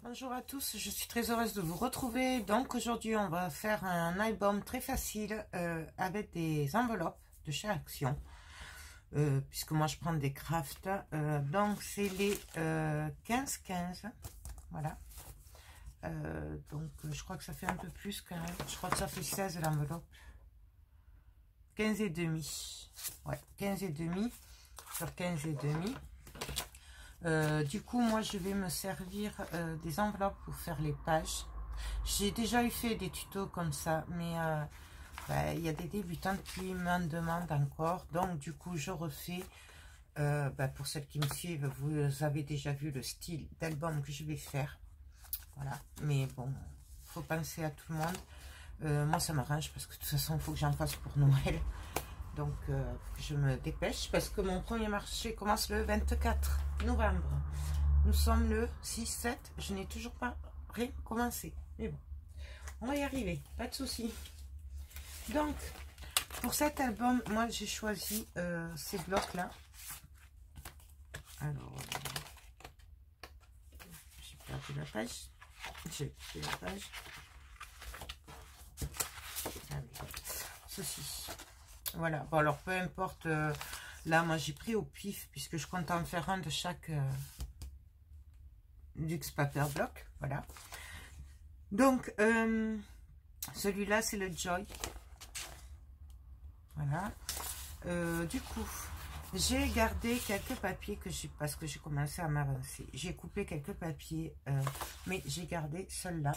Bonjour à tous, je suis très heureuse de vous retrouver. Donc aujourd'hui on va faire un album très facile avec des enveloppes de chez Action, puisque moi je prends des crafts. Donc c'est les 15-15, voilà. Donc je crois que ça fait un peu plus quand même, je crois que ça fait 16 l'enveloppe. 15 et demi, ouais, 15 et demi sur 15 et demi. Du coup moi je vais me servir des enveloppes pour faire les pages. J'ai déjà eu fait des tutos comme ça, mais il y a des débutantes qui m'en demandent encore, donc du coup je refais. Pour celles qui me suivent, vous avez déjà vu le style d'album que je vais faire, voilà. Mais bon, faut penser à tout le monde. Moi ça m'arrange parce que de toute façon il faut que j'en fasse pour Noël. Donc, je me dépêche parce que mon premier marché commence le 24 novembre. Nous sommes le 6-7. Je n'ai toujours pas recommencé. Mais bon, on va y arriver. Pas de souci. Donc, pour cet album, moi, j'ai choisi ces blocs-là. Alors, j'ai perdu la page. J'ai perdu la page. Ah oui, ceci. Voilà, bon alors peu importe, là moi j'ai pris au pif puisque je compte en faire un de chaque luxe paper block, voilà. Donc celui-là c'est le Joy, voilà. Du coup j'ai gardé quelques papiers que j'ai, parce que j'ai commencé à m'avancer, j'ai coupé quelques papiers, mais j'ai gardé celui-là,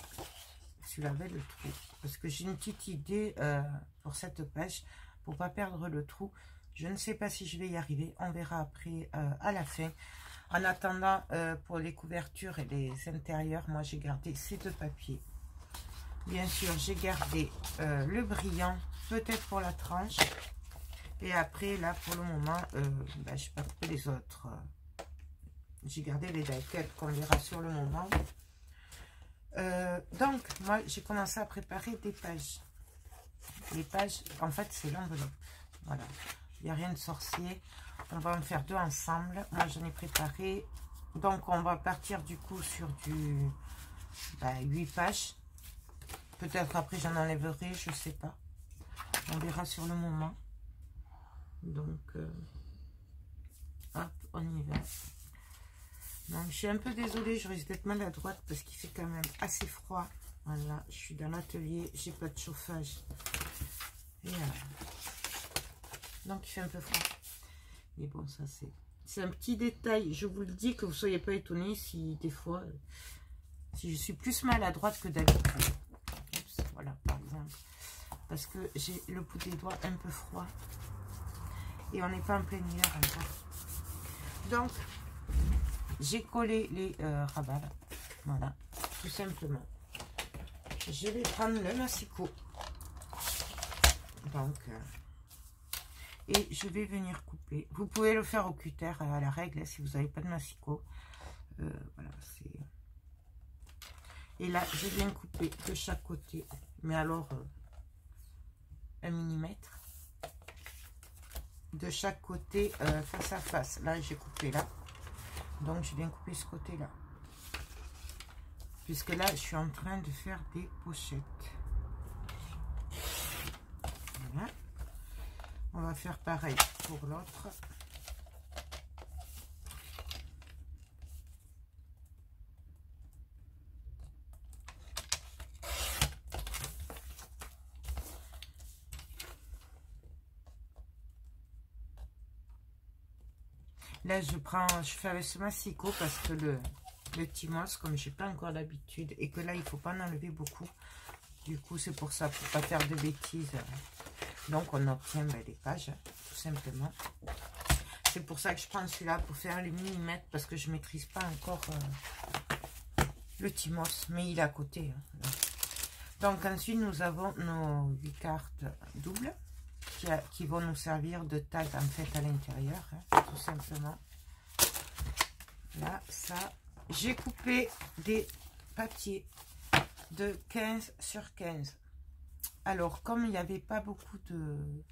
celui-là avait le trou, parce que j'ai une petite idée pour cette page. Pour pas perdre le trou, je ne sais pas si je vais y arriver, on verra après à la fin. En attendant, pour les couvertures et les intérieurs, moi j'ai gardé ces deux papiers. Bien sûr, j'ai gardé le brillant, peut-être pour la tranche. Et après, là pour le moment, je n'ai pas coupé les autres. J'ai gardé les die-cut qu'on verra sur le moment. Donc, moi j'ai commencé à préparer des pages. Les pages, en fait, c'est l'enveloppe. Voilà, il n'y a rien de sorcier. On va en faire deux ensemble. Moi, j'en ai préparé. Donc, on va partir du coup sur du 8 pages. Peut-être après, j'en enlèverai, je sais pas. On verra sur le moment. Donc, hop, on y va. Donc, je suis un peu désolée, je risque d'être maladroite parce qu'il fait quand même assez froid. Voilà, je suis dans l'atelier, j'ai pas de chauffage. Et donc il fait un peu froid. Mais bon, ça c'est un petit détail. Je vous le dis, que vous ne soyez pas étonnés si des fois, si je suis plus maladroite que d'habitude. Voilà, par exemple. Parce que j'ai le bout des doigts un peu froid. Et on n'est pas en plein hiver encore. Donc, j'ai collé les rabats. Là. Voilà, tout simplement. Je vais prendre le massicot. Donc, et je vais venir couper. Vous pouvez le faire au cutter à la règle si vous n'avez pas de massicot. Voilà, c'est. Et là, je viens couper de chaque côté, mais alors 1 mm de chaque côté face à face. Là, j'ai coupé là, donc je viens couper ce côté-là, puisque là, je suis en train de faire des pochettes. Voilà. On va faire pareil pour l'autre. Là, je fais avec ce massicot parce que le timos, comme j'ai pas encore l'habitude et que là, il faut pas en enlever beaucoup. Du coup, c'est pour ça, pour pas faire de bêtises. Donc, on obtient des pages, tout simplement. C'est pour ça que je prends celui-là pour faire les millimètres, parce que je maîtrise pas encore le timos, mais il est à côté. Hein. Donc, ensuite, nous avons nos 8 cartes doubles qui vont nous servir de tag en fait à l'intérieur, hein, tout simplement. Là, ça, j'ai coupé des papiers de 15 sur 15. Alors, comme il n'y avait pas beaucoup de...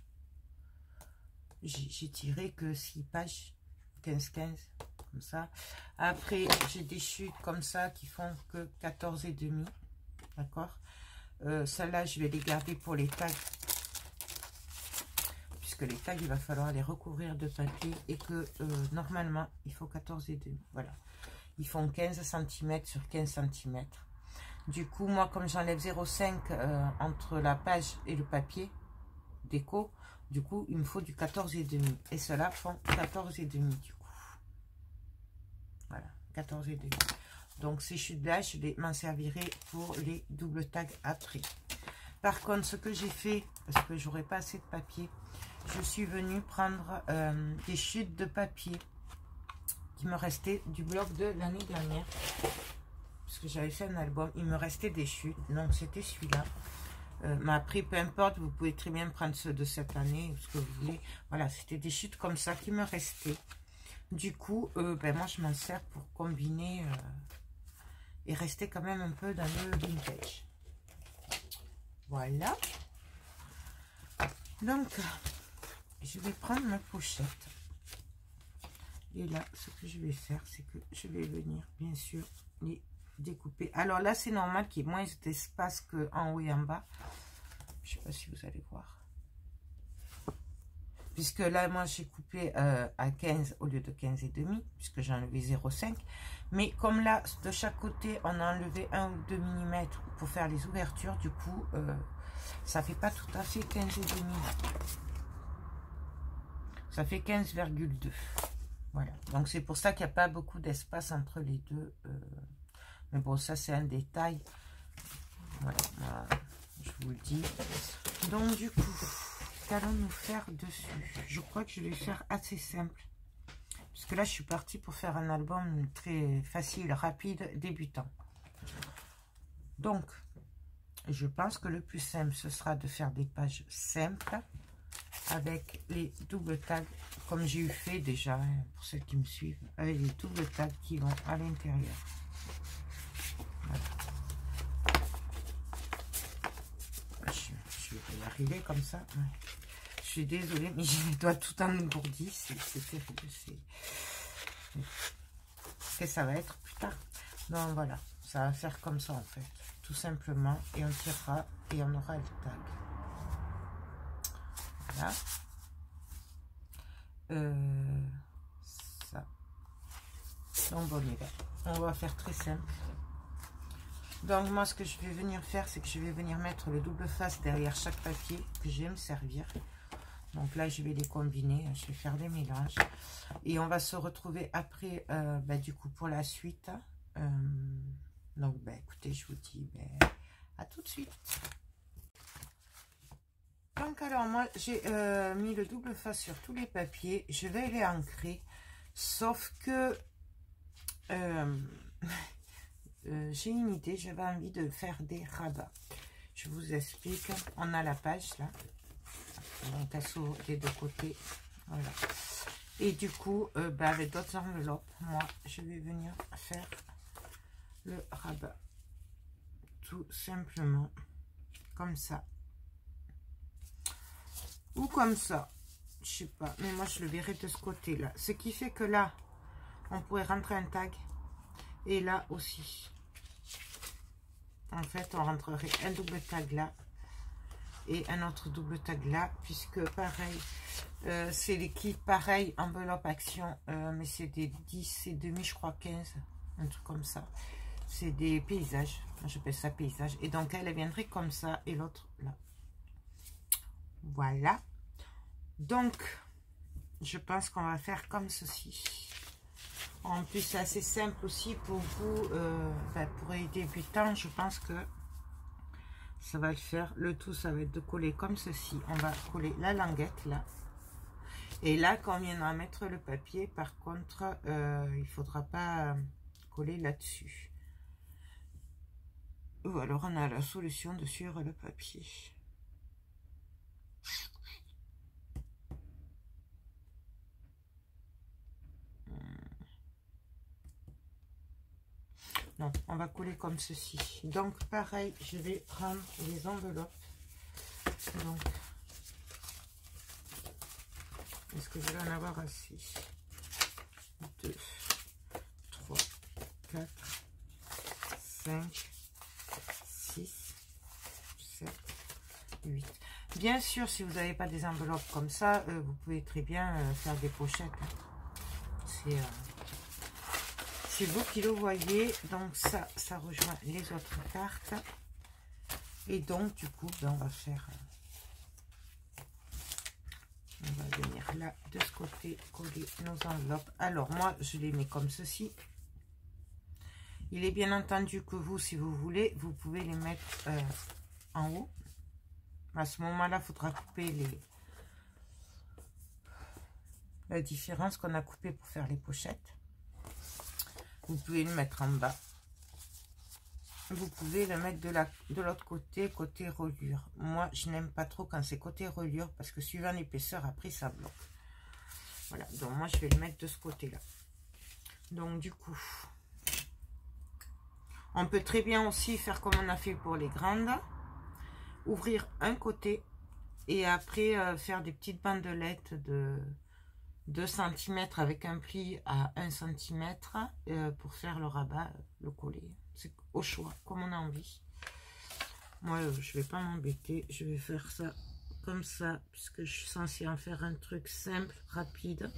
J'ai tiré que 6 pages. 15-15, comme ça. Après, j'ai des chutes comme ça qui font que 14,5, d'accord. Celles-là, je vais les garder pour les tags, puisque les tags, il va falloir les recouvrir de papier et que normalement, il faut 14,5. Voilà. Ils font 15 cm sur 15 cm. Du coup, moi, comme j'enlève 0,5 entre la page et le papier déco, du coup, il me faut du 14,5. Et ceux-là font 14,5 du coup. Voilà, 14,5. Donc, ces chutes-là, je m'en servirai pour les doubles tags après. Par contre, ce que j'ai fait, parce que j'aurais pas assez de papier, je suis venue prendre des chutes de papier qui me restaient du bloc de l'année dernière. Parce que j'avais fait un album, il me restait des chutes. Donc, c'était celui-là. Mais après, peu importe, vous pouvez très bien prendre ceux de cette année, ce que vous voulez. Voilà, c'était des chutes comme ça qui me restaient. Du coup, ben moi, je m'en sers pour combiner et rester quand même un peu dans le vintage. Voilà. Donc, je vais prendre ma pochette. Et là, ce que je vais faire, c'est que je vais venir, bien sûr, les découper. Alors là, c'est normal qu'il y ait moins d'espace qu'en haut et en bas. Je ne sais pas si vous allez voir. Puisque là, moi, j'ai coupé à 15 au lieu de 15,5, puisque j'ai enlevé 0,5. Mais comme là, de chaque côté, on a enlevé 1 ou 2 mm pour faire les ouvertures, du coup, ça fait pas tout à fait 15,5. Ça fait 15,2. Voilà. Donc, c'est pour ça qu'il n'y a pas beaucoup d'espace entre les deux. Mais bon, ça, c'est un détail. Voilà, je vous le dis. Donc, du coup, qu'allons-nous faire dessus? Je crois que je vais faire assez simple. Parce que là, je suis partie pour faire un album très facile, rapide, débutant. Donc, je pense que le plus simple, ce sera de faire des pages simples avec les doubles tags, comme j'ai eu fait déjà, hein, pour ceux qui me suivent, avec les doubles tags qui vont à l'intérieur. Voilà. Je vais y arriver comme ça. Ouais. Je suis désolée, mais j'ai les doigts tout engourdis. C'est terrible. Et ça va être plus tard. Donc voilà, ça va faire comme ça en fait. Tout simplement. Et on tirera et on aura le tag. Voilà. Ça. Donc bon, on va faire très simple. Donc moi, ce que je vais venir faire, c'est que je vais venir mettre le double face derrière chaque papier que je vais me servir. Donc là, je vais les combiner, je vais faire des mélanges. Et on va se retrouver après, du coup, pour la suite. Donc, écoutez, je vous dis à tout de suite. Donc, alors, moi, j'ai mis le double face sur tous les papiers. Je vais les ancrer. Sauf que j'ai une idée, j'avais envie de faire des rabats. Je vous explique. On a la page, là. Donc, elle s'ouvre des deux côtés. Voilà. Et du coup, avec d'autres enveloppes, moi, je vais venir faire le rabat. Tout simplement. Comme ça. Ou comme ça. Je sais pas. Mais moi, je le verrai de ce côté-là. Ce qui fait que là, on pourrait rentrer un tag. Et là aussi. En fait, on rentrerait un double tag là. Et un autre double tag là, puisque pareil, c'est les kits pareil, enveloppe action, mais c'est des 10 et demi, je crois 15, un truc comme ça. C'est des paysages, j'appelle ça paysage. Et donc elle viendrait comme ça et l'autre là. Voilà. Donc, je pense qu'on va faire comme ceci. En plus, c'est assez simple aussi pour vous, pour les débutants, je pense que ça va le faire. Le tout, ça va être de coller comme ceci. On va coller la languette là. Et là, quand on viendra mettre le papier, par contre, il ne faudra pas coller là-dessus. Ou alors, on a la solution de suivre le papier. Non, on va coller comme ceci. Donc, pareil, je vais prendre les enveloppes. Donc, est-ce que je vais en avoir assez? 2, 3, 4, 5, 6, 7, 8. Bien sûr, si vous n'avez pas des enveloppes comme ça, vous pouvez très bien faire des pochettes. C'est vous qui le voyez. Donc ça rejoint les autres cartes. Et donc, du coup, ben, on va faire... on va venir là, de ce côté, coller nos enveloppes. Alors, moi, je les mets comme ceci. Il est bien entendu que vous, si vous voulez, vous pouvez les mettre en haut. À ce moment-là, il faudra couper la différence qu'on a coupée pour faire les pochettes. Vous pouvez le mettre en bas. Vous pouvez le mettre de l'autre côté, côté reliure. Moi, je n'aime pas trop quand c'est côté reliure parce que suivant l'épaisseur, après, ça bloque. Voilà, donc moi, je vais le mettre de ce côté-là. Donc, du coup, on peut très bien aussi faire comme on a fait pour les grandes. Ouvrir un côté et après faire des petites bandelettes de 2 cm avec un pli à 1 cm pour faire le rabat, le collet. C'est au choix, comme on a envie. Moi, je vais pas m'embêter. Je vais faire ça comme ça, puisque je suis censée en faire un truc simple, rapide.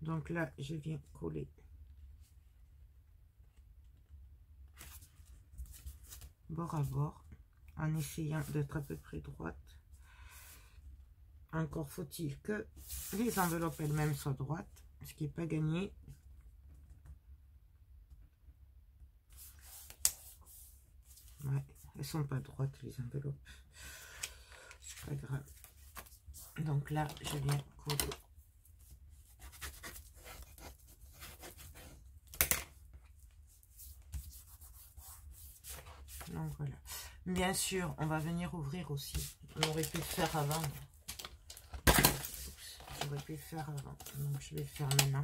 Donc là, je viens coller. Bord à bord, en essayant d'être à peu près droite. Encore faut-il que les enveloppes elles-mêmes soient droites, ce qui n'est pas gagné. Ouais, elles sont pas droites les enveloppes. C'est pas grave. Donc là, je viens coller. Donc voilà. Bien sûr, on va venir ouvrir aussi. On aurait pu le faire avant. J'aurais pu le faire avant. Donc je vais le faire maintenant.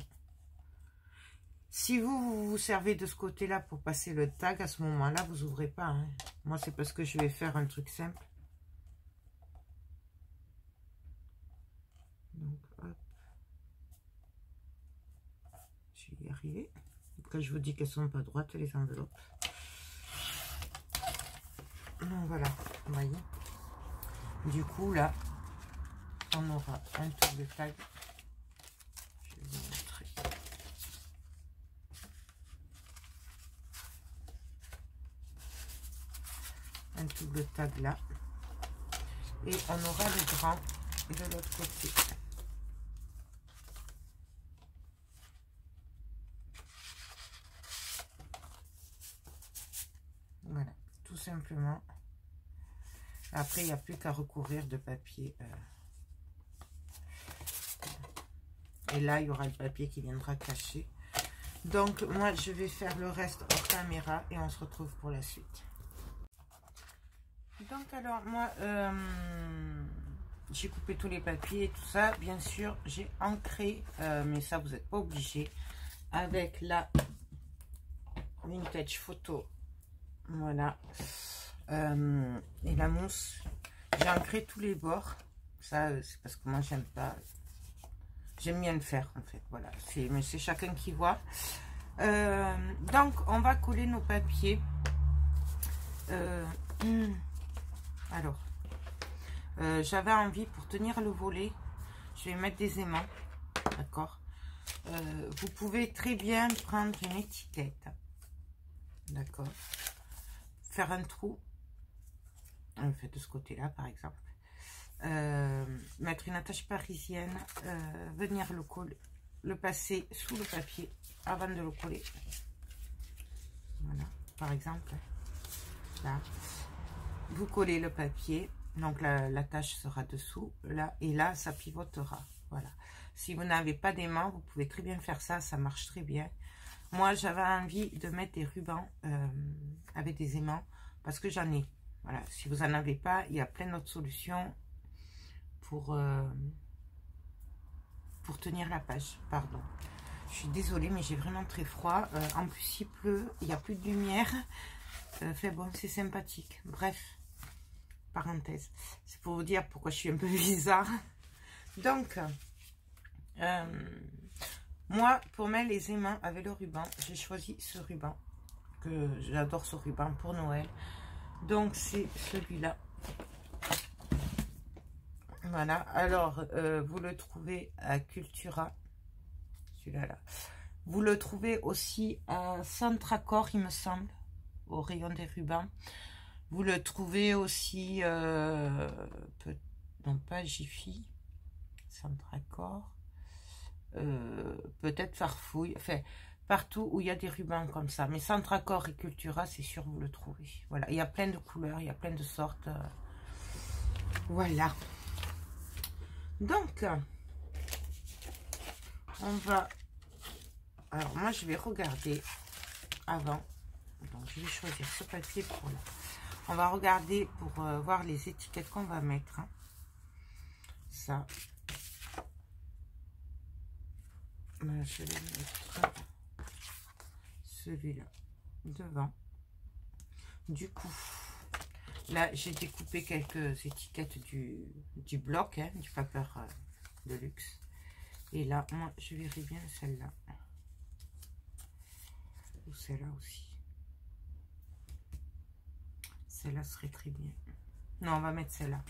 Si vous vous servez de ce côté-là pour passer le tag, à ce moment-là, vous ouvrez pas. Hein. Moi, c'est parce que je vais faire un truc simple. Donc, hop. Je vais y arriver. Après, je vous dis qu'elles sont pas droites, les enveloppes. Donc, voilà. Vous voyez. Du coup, là, on aura un tour de tag. Je vais vous montrer. Un double tag là, et on aura le grand de l'autre côté. Voilà, tout simplement. Après, il n'y a plus qu'à recouvrir de papier. Et là, il y aura le papier qui viendra cacher. Donc, moi, je vais faire le reste hors caméra et on se retrouve pour la suite. Donc alors moi j'ai coupé tous les papiers et tout ça. Bien sûr j'ai ancré, mais ça vous n'êtes pas obligé, avec la Vintage Photo. Voilà. Et la mousse. J'ai ancré tous les bords. Ça c'est parce que moi j'aime pas. J'aime bien le faire en fait. Voilà. Mais c'est chacun qui voit. Donc on va coller nos papiers. Alors, j'avais envie, pour tenir le volet, je vais mettre des aimants, d'accord. Vous pouvez très bien prendre une étiquette, d'accord, faire un trou, on le fait de ce côté-là par exemple, mettre une attache parisienne, venir le passer sous le papier avant de le coller, voilà, par exemple, là. Vous collez le papier, donc la tâche sera dessous, là, et là, ça pivotera. Voilà. Si vous n'avez pas d'aimant, vous pouvez très bien faire ça, ça marche très bien. Moi, j'avais envie de mettre des rubans avec des aimants, parce que j'en ai. Voilà. Si vous n'en avez pas, il y a plein d'autres solutions pour tenir la page. Pardon. Je suis désolée, mais j'ai vraiment très froid. En plus, il pleut, il n'y a plus de lumière. Fait bon, c'est sympathique. Bref. Parenthèse, c'est pour vous dire pourquoi je suis un peu bizarre. Donc, moi, pour mettre les aimants avec le ruban, j'ai choisi ce ruban, que j'adore ce ruban pour Noël. Donc, c'est celui-là. Voilà, alors, vous le trouvez à Cultura, celui-là, là. Vous le trouvez aussi à Centracor, il me semble, au rayon des rubans. Vous le trouvez aussi, non pas Jiffy, Centracor, peut-être Farfouille, enfin, partout où il y a des rubans comme ça. Mais Centracor et Cultura, c'est sûr, vous le trouvez. Voilà, il y a plein de couleurs, il y a plein de sortes. Voilà. Donc, on va... Alors, moi, je vais regarder avant. Donc, je vais choisir ce papier pour là. On va regarder pour voir les étiquettes qu'on va mettre. Hein. Ça. Ben, je vais mettre celui-là devant. Du coup, là, j'ai découpé quelques étiquettes du bloc, hein, du papier de luxe. Et là, moi, je verrai bien celle-là. Ou celle-là aussi. Celle-là serait très bien. Non, on va mettre celle-là.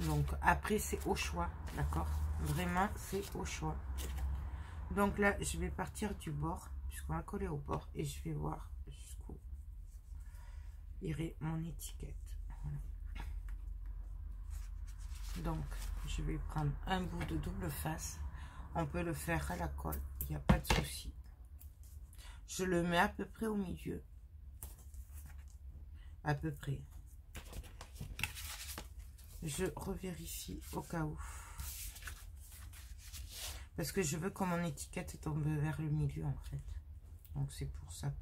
Donc, après, c'est au choix, d'accord? Vraiment, c'est au choix. Donc là, je vais partir du bord, puisqu'on va coller au bord. Et je vais voir jusqu'où irait mon étiquette. Voilà. Donc, je vais prendre un bout de double face. On peut le faire à la colle, il n'y a pas de souci. Je le mets à peu près au milieu. À peu près. Je revérifie au cas où. Parce que je veux que mon étiquette tombe vers le milieu, en fait. Donc, c'est pour ça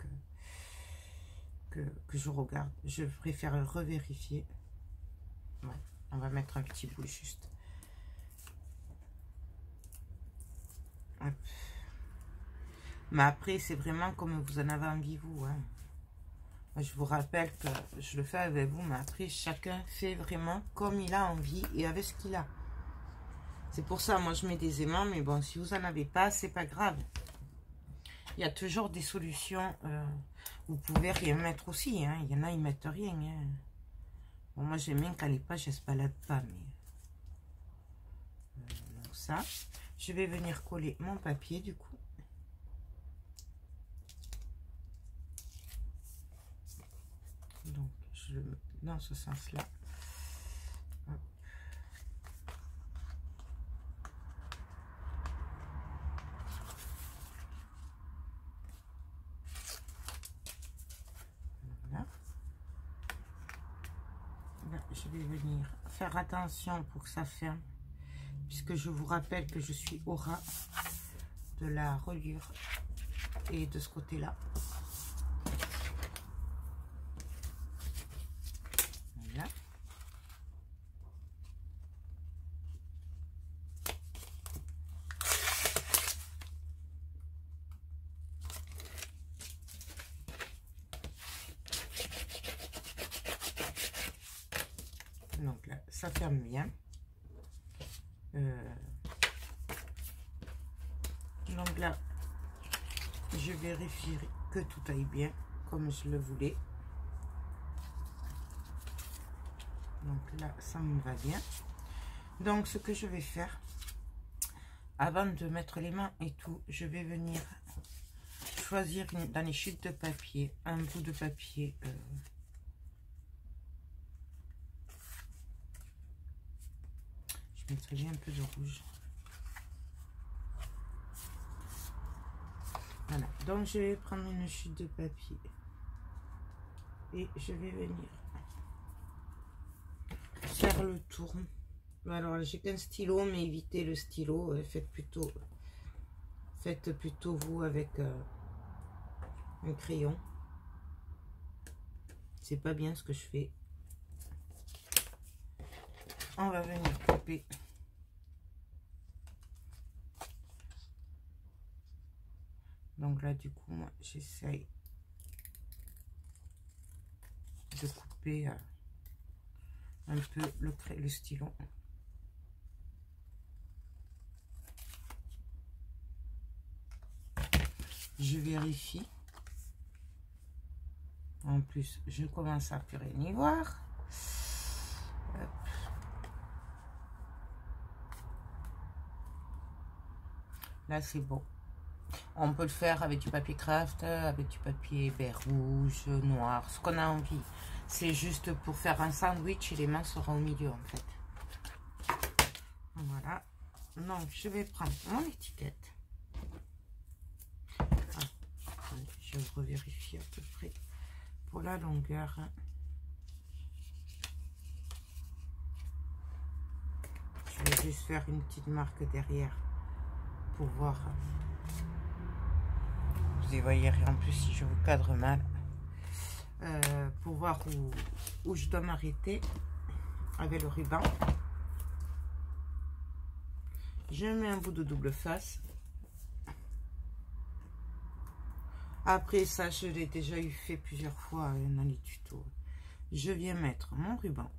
que je regarde. Je préfère revérifier. Ouais, on va mettre un petit bout juste. Hop. Mais après, c'est vraiment comme vous en avez envie, vous. Hein. Je vous rappelle que je le fais avec vous, mais après, chacun fait vraiment comme il a envie et avec ce qu'il a. C'est pour ça, moi, je mets des aimants, mais bon, si vous n'en avez pas, c'est pas grave. Il y a toujours des solutions. Vous pouvez rien mettre aussi. Hein. Il y en a, ils mettent rien. Hein. Bon, moi, j'aime bien quand les pages, elles se baladent pas. Mais... donc ça, je vais venir coller mon papier, du coup. Donc, je le mets dans ce sens-là. Voilà. Là, je vais venir faire attention pour que ça ferme. Puisque je vous rappelle que je suis au ras de la reliure. Et de ce côté-là. Voilà. Donc là, ça ferme bien. Donc là, je vérifie que tout aille bien comme je le voulais. Donc là, ça me va bien. Donc, ce que je vais faire, avant de mettre les mains et tout, je vais venir choisir dans les chutes de papier, un bout de papier. Je mettrai bien un peu de rouge. Voilà, donc je vais prendre une chute de papier et je vais venir faire le tour. Alors j'ai qu'un stylo, mais évitez le stylo, faites plutôt vous avec un crayon. C'est pas bien ce que je fais. On va venir couper. Donc là, du coup, moi, j'essaye de couper un peu le stylo. Je vérifie. En plus, je commence à plus rien y voir. Hop. Là, c'est bon. On peut le faire avec du papier craft, avec du papier vert, rouge, noir, ce qu'on a envie. C'est juste pour faire un sandwich et les mains seront au milieu, en fait. Voilà. Donc, je vais prendre mon étiquette. Ah, je revérifie à peu près pour la longueur. Je vais juste faire une petite marque derrière pour voir. Vous y voyez rien en plus si je vous cadre mal. Pour voir où je dois m'arrêter avec le ruban. Je mets un bout de double face. Après ça, je l'ai déjà eu fait plusieurs fois dans les tutos. Je viens mettre mon ruban.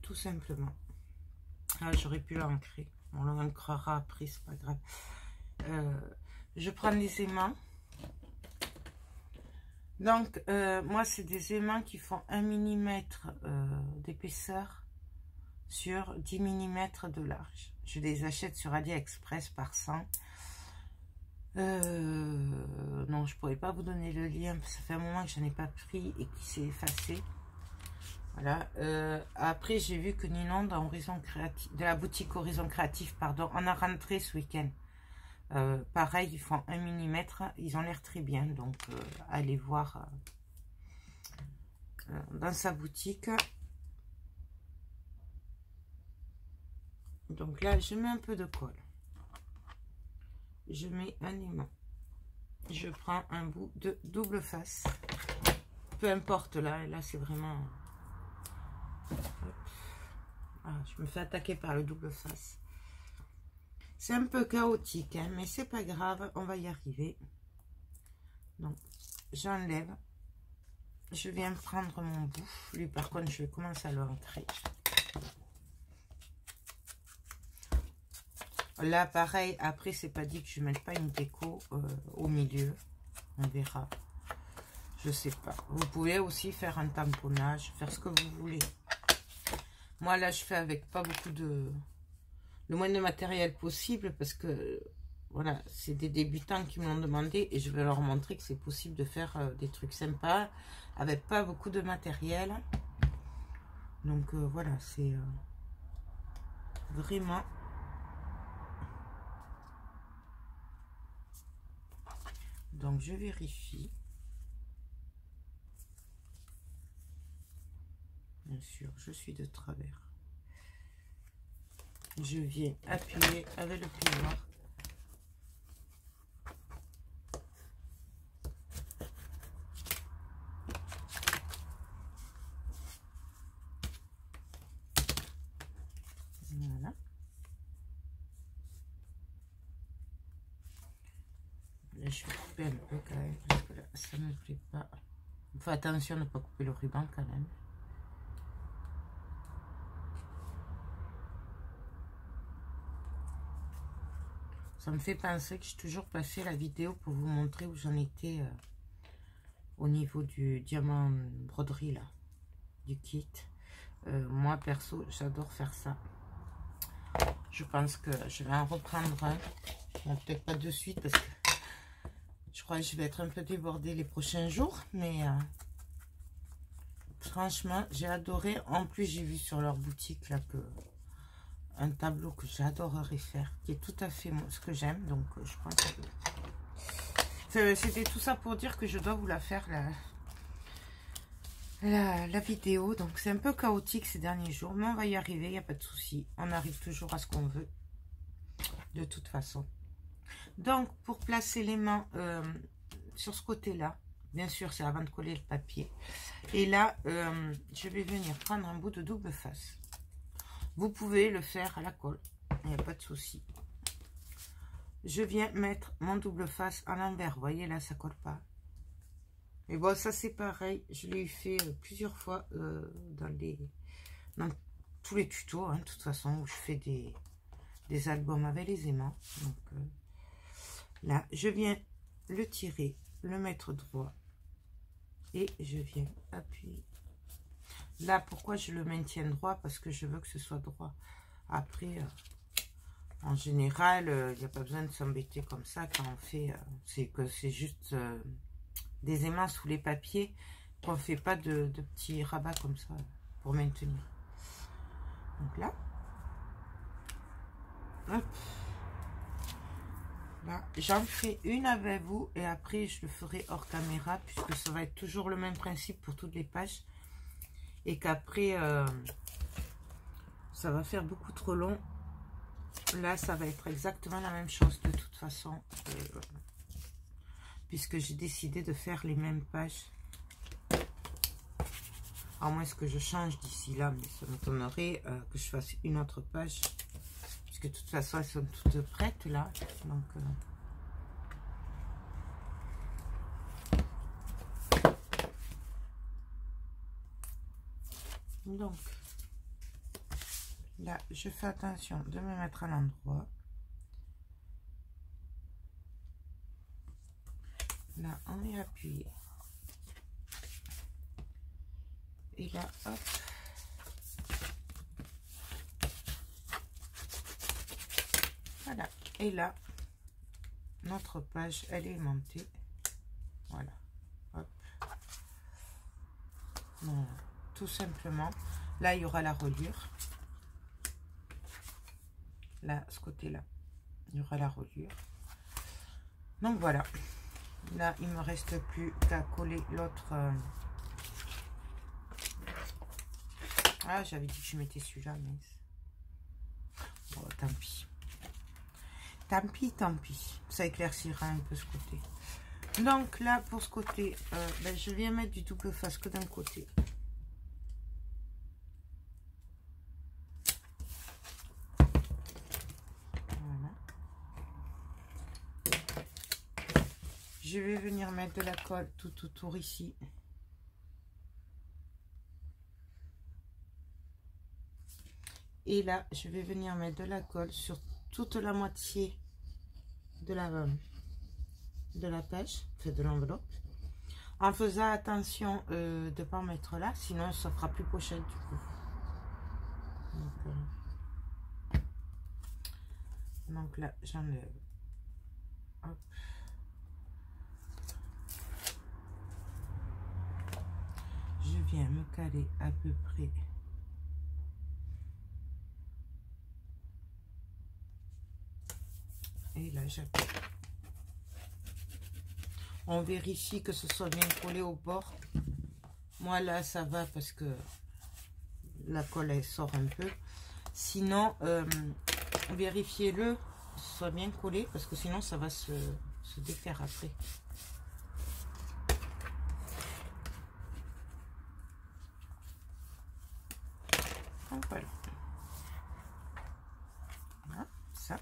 Tout simplement. Ah, j'aurais pu l'ancrer. On l'ancrera après, c'est pas grave. Je prends des aimants. Donc, moi, c'est des aimants qui font 1 mm d'épaisseur sur 10 mm de large. Je les achète sur AliExpress par 100. Non, je pourrais pas vous donner le lien, parce que ça fait un moment que je n'en ai pas pris et qui s'est effacé. Voilà. Après, j'ai vu que Ninon, dans Horizon Créatif, de la boutique Horizon Créatif, pardon, on a rentré ce week-end. Pareil, ils font 1 mm, ils ont l'air très bien, donc allez voir dans sa boutique. Donc là, je mets un peu de colle. Je mets un aimant. Je prends un bout de double face. Peu importe, là c'est vraiment... Ah, je me fais attaquer par le double face. C'est un peu chaotique, hein, mais c'est pas grave, on va y arriver. Donc, j'enlève. Je viens prendre mon bout. Lui, par contre, je vais commencer à le rentrer. Là, pareil, après, c'est pas dit que je ne mette pas une déco au milieu. On verra. Je sais pas. Vous pouvez aussi faire un tamponnage, faire ce que vous voulez. Moi, là, je fais avec pas beaucoup de... le moins de matériel possible parce que, voilà, c'est des débutants qui me l'ont demandé et je vais leur montrer que c'est possible de faire des trucs sympas avec pas beaucoup de matériel. Donc, voilà, c'est vraiment... Donc, je vérifie. Bien sûr, je suis de travers. Je viens appuyer avec le plioir. Voilà. Là, je vais couper un peu quand même, parce que là, ça ne me plaît pas. Faut attention de ne pas couper le ruban quand même. Ça me fait penser que j'ai toujours pas fait la vidéo pour vous montrer où j'en étais au niveau du diamant broderie là, du kit. Moi perso, j'adore faire ça. Je pense que je vais en reprendre un. Bon, peut-être pas de suite parce que je crois que je vais être un peu débordée les prochains jours. Mais franchement, j'ai adoré. En plus, j'ai vu sur leur boutique là que... un tableau que j'adorerais faire, qui est tout à fait ce que j'aime, donc je pense que c'était tout ça pour dire que je dois vous la faire la vidéo. Donc c'est un peu chaotique ces derniers jours, mais on va y arriver, il n'y a pas de souci, on arrive toujours à ce qu'on veut de toute façon. Donc pour placer les mains sur ce côté là, bien sûr c'est avant de coller le papier, et là je vais venir prendre un bout de double face. Vous pouvez le faire à la colle, il n'y a pas de souci. Je viens mettre mon double face à l'envers, vous voyez là ça colle pas. Et bon ça c'est pareil, je l'ai fait plusieurs fois dans tous les tutos, hein, de toute façon, où je fais des albums avec les aimants. Donc, Là, je viens le tirer, le mettre droit et je viens appuyer. Là, pourquoi je le maintiens droit? Parce que je veux que ce soit droit. Après, en général, il n'y a pas besoin de s'embêter comme ça quand on fait... c'est que c'est juste des aimants sous les papiers, qu'on ne fait pas de petits rabats comme ça pour maintenir. Donc là, hop. Là, j'en fais une avec vous et après je le ferai hors caméra puisque ça va être toujours le même principe pour toutes les pages et qu'après ça va faire beaucoup trop long. Là, ça va être exactement la même chose de toute façon puisque j'ai décidé de faire les mêmes pages. À moins que je change d'ici là, mais ça m'étonnerait que je fasse une autre page. Puisque de toute façon, elles sont toutes prêtes là. Donc, là, je fais attention de me mettre à l'endroit. Là, on est appuyé. Et là, hop. Voilà. Et là, notre page, elle est montée. Voilà. Hop. Voilà. Tout simplement. Là, il y aura la reliure. Là, ce côté-là, il y aura la reliure. Donc, voilà. Là, il me reste plus qu'à coller l'autre... Ah, j'avais dit que je mettais celui-là, mais... Oh, tant pis. Tant pis, tant pis. Ça éclaircira un peu ce côté. Donc, là, pour ce côté, ben, je viens mettre du double face que d'un côté. Voilà. Je vais venir mettre de la colle tout autour ici. Et là, je vais venir mettre de la colle sur toute la moitié de la page, enfin de l'enveloppe. En faisant attention de ne pas en mettre là, sinon ça fera plus pochette du coup. Donc là, j'enlève. Hop. Je viens me caler à peu près. Et là, j'appuie. On vérifie que ce soit bien collé au bord. Moi, là, ça va parce que la colle, elle sort un peu. Sinon, vérifiez-le, que ce soit bien collé, parce que sinon, ça va se défaire après. Donc, voilà. Voilà, ça.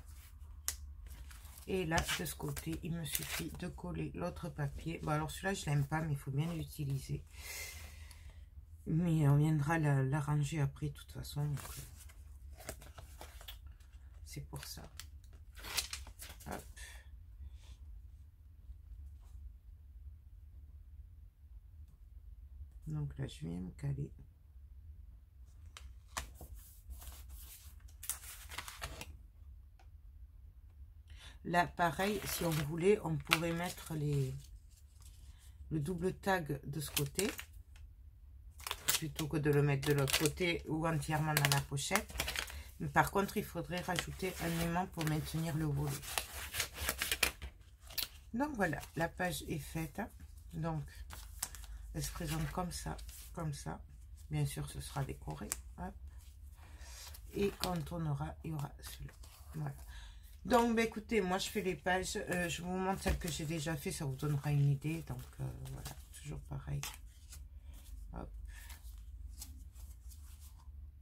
Et là, de ce côté, il me suffit de coller l'autre papier. Bon, alors celui-là, je l'aime pas, mais il faut bien l'utiliser. Mais on viendra l'arranger après, de toute façon. C'est pour ça. Hop. Donc là, je viens me caler. Là, pareil, si on voulait, on pourrait mettre le double tag de ce côté, plutôt que de le mettre de l'autre côté ou entièrement dans la pochette. Mais par contre, il faudrait rajouter un aimant pour maintenir le volet. Donc voilà, la page est faite. Donc, elle se présente comme ça, comme ça. Bien sûr, ce sera décoré. Hop. Et quand on aura, il y aura celui-là. Voilà. Donc, bah, écoutez, moi, je fais les pages. Je vous montre celles que j'ai déjà fait. Ça vous donnera une idée. Donc, voilà, toujours pareil. Hop.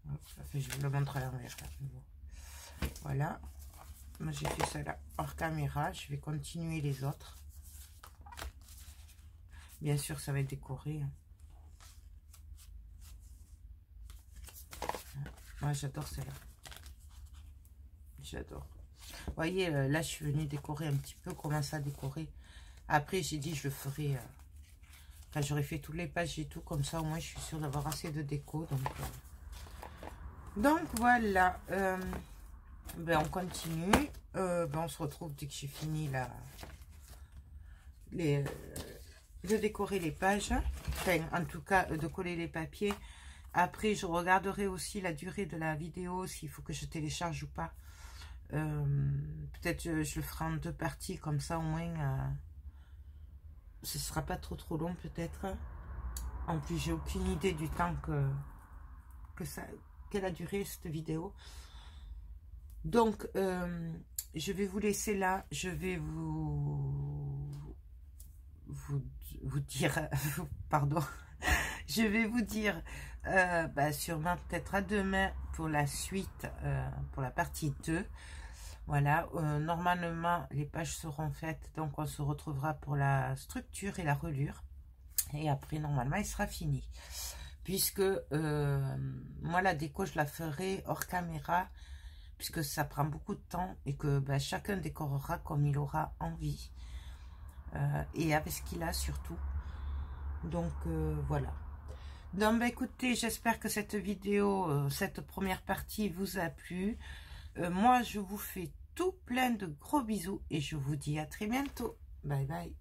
Hop. Enfin, je vous le montre à l'envers. Voilà. Moi, j'ai fait ça là hors caméra. Je vais continuer les autres. Bien sûr, ça va être décoré. Moi, j'adore celle-là. J'adore. Vous voyez, là, je suis venue décorer un petit peu, commencer à décorer. Après, j'ai dit, je le ferai quand j'aurai fait toutes les pages et tout. Comme ça, au moins, je suis sûre d'avoir assez de déco. Donc voilà. Ben, on continue. Ben, on se retrouve dès que j'ai fini de décorer les pages. Enfin, en tout cas, de coller les papiers. Après, je regarderai aussi la durée de la vidéo, s'il faut que je télécharge ou pas. Peut-être je le ferai en 2 parties, comme ça au moins, ce sera pas trop long peut-être. En plus, j'ai aucune idée du temps qu'elle a duré cette vidéo. Donc, je vais vous laisser là. Je vais vous dire, pardon, je vais vous dire sûrement peut-être à demain pour la suite, pour la partie 2. Voilà, normalement les pages seront faites, donc on se retrouvera pour la structure et la reliure. Et après, normalement, il sera fini. Puisque moi, la déco, je la ferai hors caméra, puisque ça prend beaucoup de temps et que chacun décorera comme il aura envie. Et avec ce qu'il a surtout. Donc voilà. Donc écoutez, j'espère que cette vidéo, cette première partie vous a plu. Moi je vous fais tout plein de gros bisous et je vous dis à très bientôt. Bye bye.